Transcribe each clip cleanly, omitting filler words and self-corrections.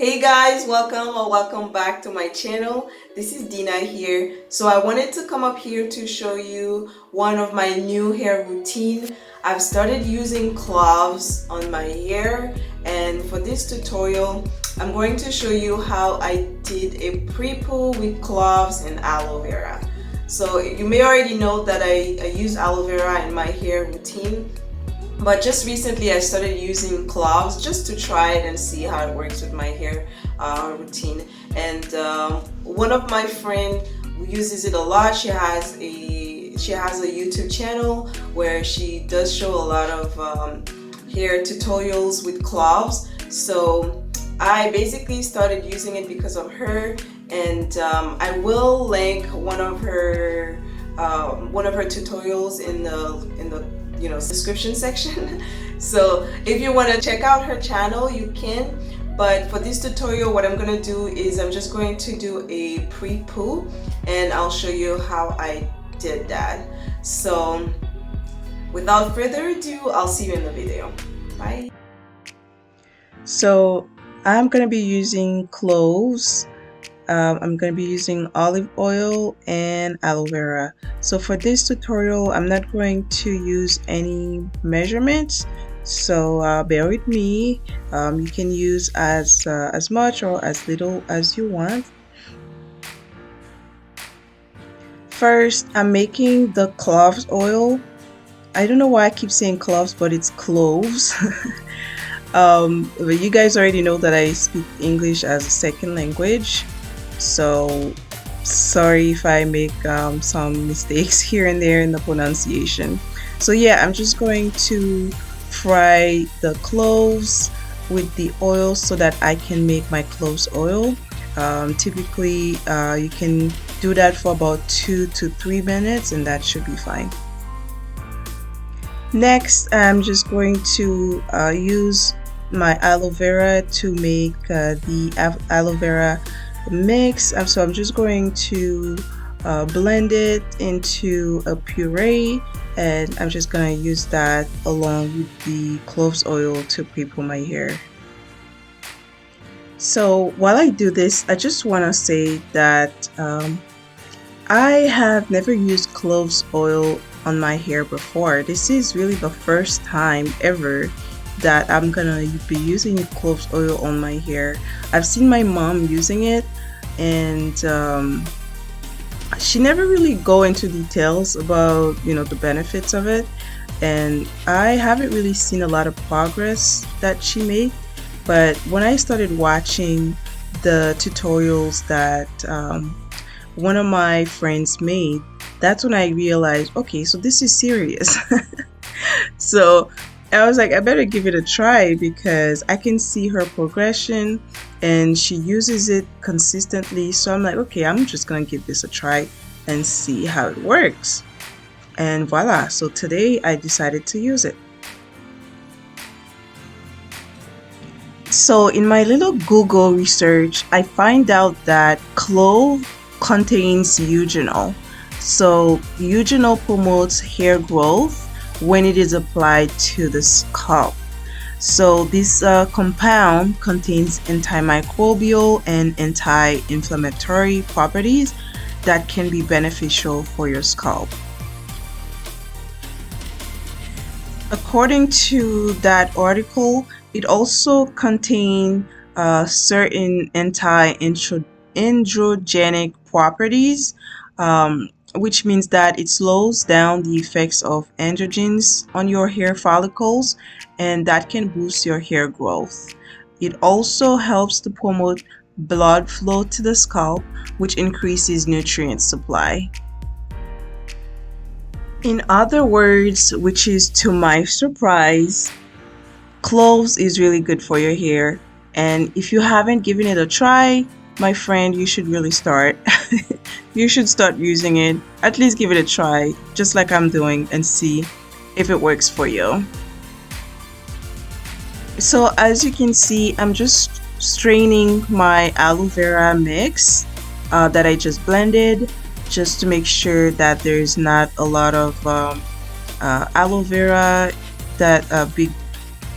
Hey guys, welcome or welcome back to my channel. This is Dina here. So I wanted to come up here to show you one of my new hair routine. I've started using cloves on my hair, and for this tutorial I'm going to show you how I did a pre-poo with cloves and aloe vera. So you may already know that I use aloe vera in my hair routine, but just recently I started using cloves just to try it and see how it works with my hair routine. And one of my friend uses it a lot. She has a YouTube channel where she does show a lot of hair tutorials with cloves. So I basically started using it because of her, and I will link one of her tutorials in the description section. So if you want to check out her channel, you can. But for this tutorial, what I'm going to do is I'm just going to do a pre-poo, and I'll show you how I did that. So without further ado, I'll see you in the video. Bye. So I'm going to be using cloves. I'm going to be using olive oil and aloe vera. So for this tutorial, I'm not going to use any measurements, so bear with me. You can use as much or as little as you want. First, I'm making the cloves oil. I don't know why I keep saying cloves, but it's cloves. But you guys already know that I speak English as a second language, so sorry if I make some mistakes here and there in the pronunciation. So yeah, I'm just going to fry the cloves with the oil so that I can make my cloves oil. Typically you can do that for about 2 to 3 minutes, and that should be fine. Next, I'm just going to use my aloe vera to make the aloe vera mix. So I'm just going to blend it into a puree, and I'm just going to use that along with the cloves oil to pre-poo my hair. So while I do this, I just want to say that I have never used cloves oil on my hair before. This is really the first time ever that I'm gonna be using cloves oil on my hair. I've seen my mom using it, and she never really go into details about the benefits of it, and I haven't really seen a lot of progress that she made. But when I started watching the tutorials that one of my friends made, that's when I realized, okay, so this is serious. So I was like, I better give it a try because I can see her progression and she uses it consistently. So I'm like, okay, I'm just gonna give this a try and see how it works. And voila, so today I decided to use it. So in my little Google research, I find out that clove contains eugenol. So eugenol promotes hair growth when it is applied to the scalp. So this compound contains antimicrobial and anti-inflammatory properties that can be beneficial for your scalp. According to that article, it also contains certain anti-androgenic properties, which means that it slows down the effects of androgens on your hair follicles, and that can boost your hair growth. It also helps to promote blood flow to the scalp, which increases nutrient supply. In other words, which is to my surprise, cloves is really good for your hair, and if you haven't given it a try, my friend, you should really start. You should start using it. At least give it a try, just like I'm doing, and see if it works for you. So as you can see, I'm just straining my aloe vera mix that I just blended, just to make sure that there's not a lot of aloe vera, that big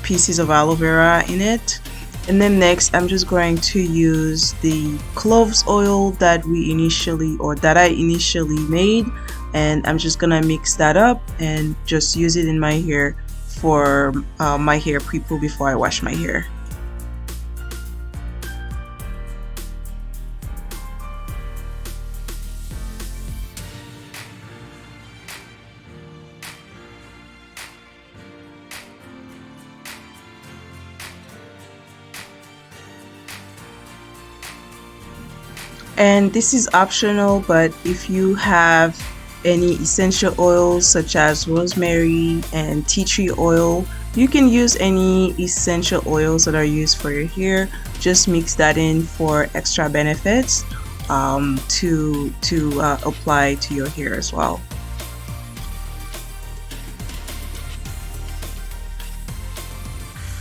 pieces of aloe vera in it. And then next I'm just going to use the cloves oil that I initially made, and I'm just gonna mix that up and just use it in my hair for my hair pre-poo before I wash my hair. And this is optional, but if you have any essential oils such as rosemary and tea tree oil, you can use any essential oils that are used for your hair. Just mix that in for extra benefits to apply to your hair as well.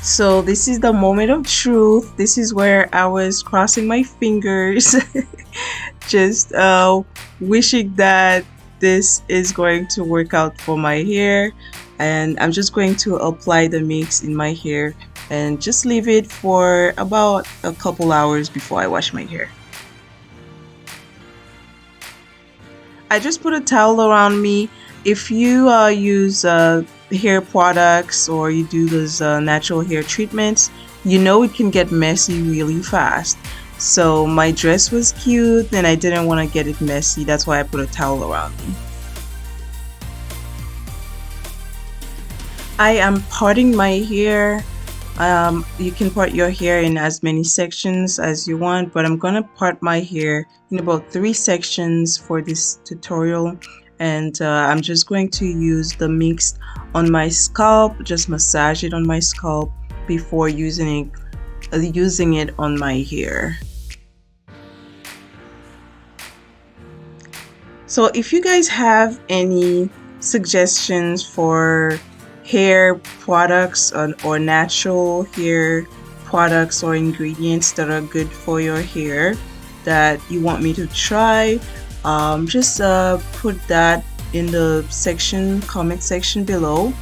So this is the moment of truth. This is where I was crossing my fingers, just wishing that this is going to work out for my hair. And I'm just going to apply the mix in my hair and just leave it for about a couple hours before I wash my hair. I just put a towel around me. If you use hair products or you do those natural hair treatments, you know it can get messy really fast. So my dress was cute and I didn't want to get it messy. That's why I put a towel around me. I am parting my hair. You can part your hair in as many sections as you want, but I'm gonna part my hair in about 3 sections for this tutorial. And I'm just going to use the mix on my scalp, just massage it on my scalp before using it on my hair. So if you guys have any suggestions for hair products or natural hair products or ingredients that are good for your hair that you want me to try, just put that in the comment section below,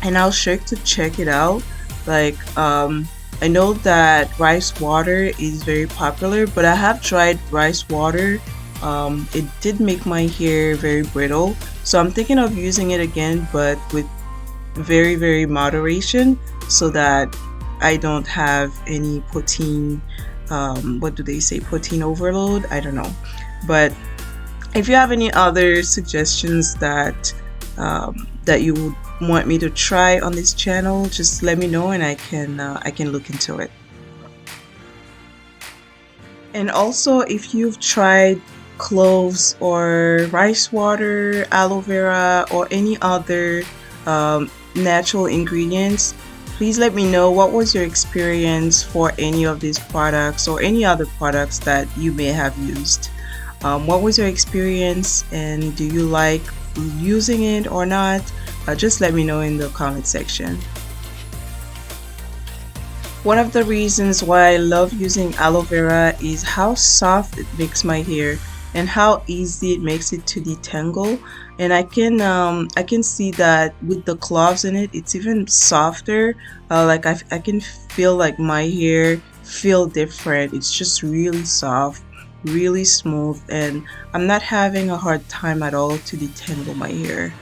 and I'll sure to check it out. Like I know that rice water is very popular, but I have tried rice water. It did make my hair very brittle, so I'm thinking of using it again, but with very moderation, so that I don't have any protein what do they say, protein overload, I don't know. But if you have any other suggestions that that you would want me to try on this channel, just let me know and I can look into it. And also, if you've tried cloves or rice water, aloe vera, or any other natural ingredients, please let me know what was your experience for any of these products or any other products that you may have used. What was your experience, and do you like using it or not? Just let me know in the comment section. One of the reasons why I love using aloe vera is how soft it makes my hair and how easy it makes it to detangle. And I can see that with the cloves in it, it's even softer. Like I can feel like my hair feel different. It's just really soft, really smooth, and I'm not having a hard time at all to detangle my hair.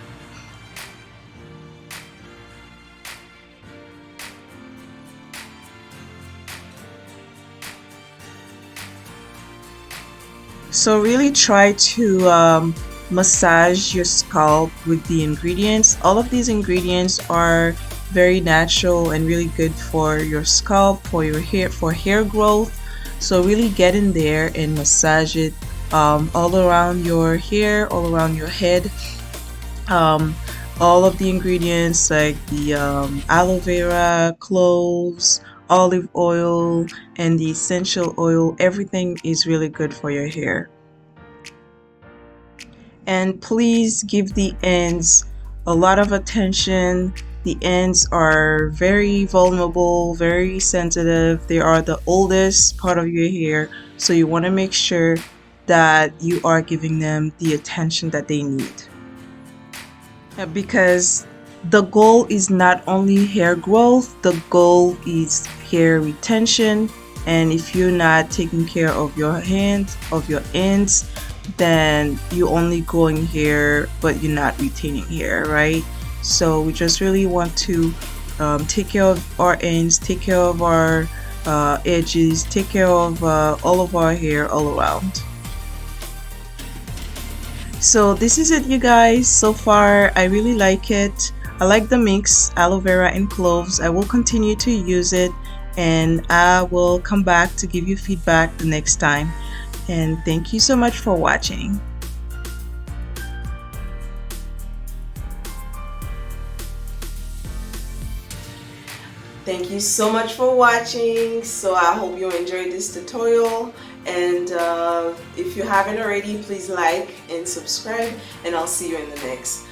So really try to massage your scalp with the ingredients. All of these ingredients are very natural and really good for your scalp, for your hair, for hair growth. So really get in there and massage it all around your hair, all around your head. All of the ingredients like the aloe vera, cloves, olive oil, and the essential oil, everything is really good for your hair. And please give the ends a lot of attention. The ends are very vulnerable, very sensitive. They are the oldest part of your hair, so you want to make sure that you are giving them the attention that they need. Because the goal is not only hair growth, the goal is hair retention. And if you're not taking care of your hands, of your ends, then you're only growing hair but you're not retaining hair, right? So we just really want to take care of our ends, take care of our edges, take care of all of our hair all around. So this is it, you guys. So far I really like it. I like the mix, aloe vera and cloves. I will continue to use it, and I will come back to give you feedback the next time. And thank you so much for watching. Thank you so much for watching. So I hope you enjoyed this tutorial, and if you haven't already, please like and subscribe, and I'll see you in the next.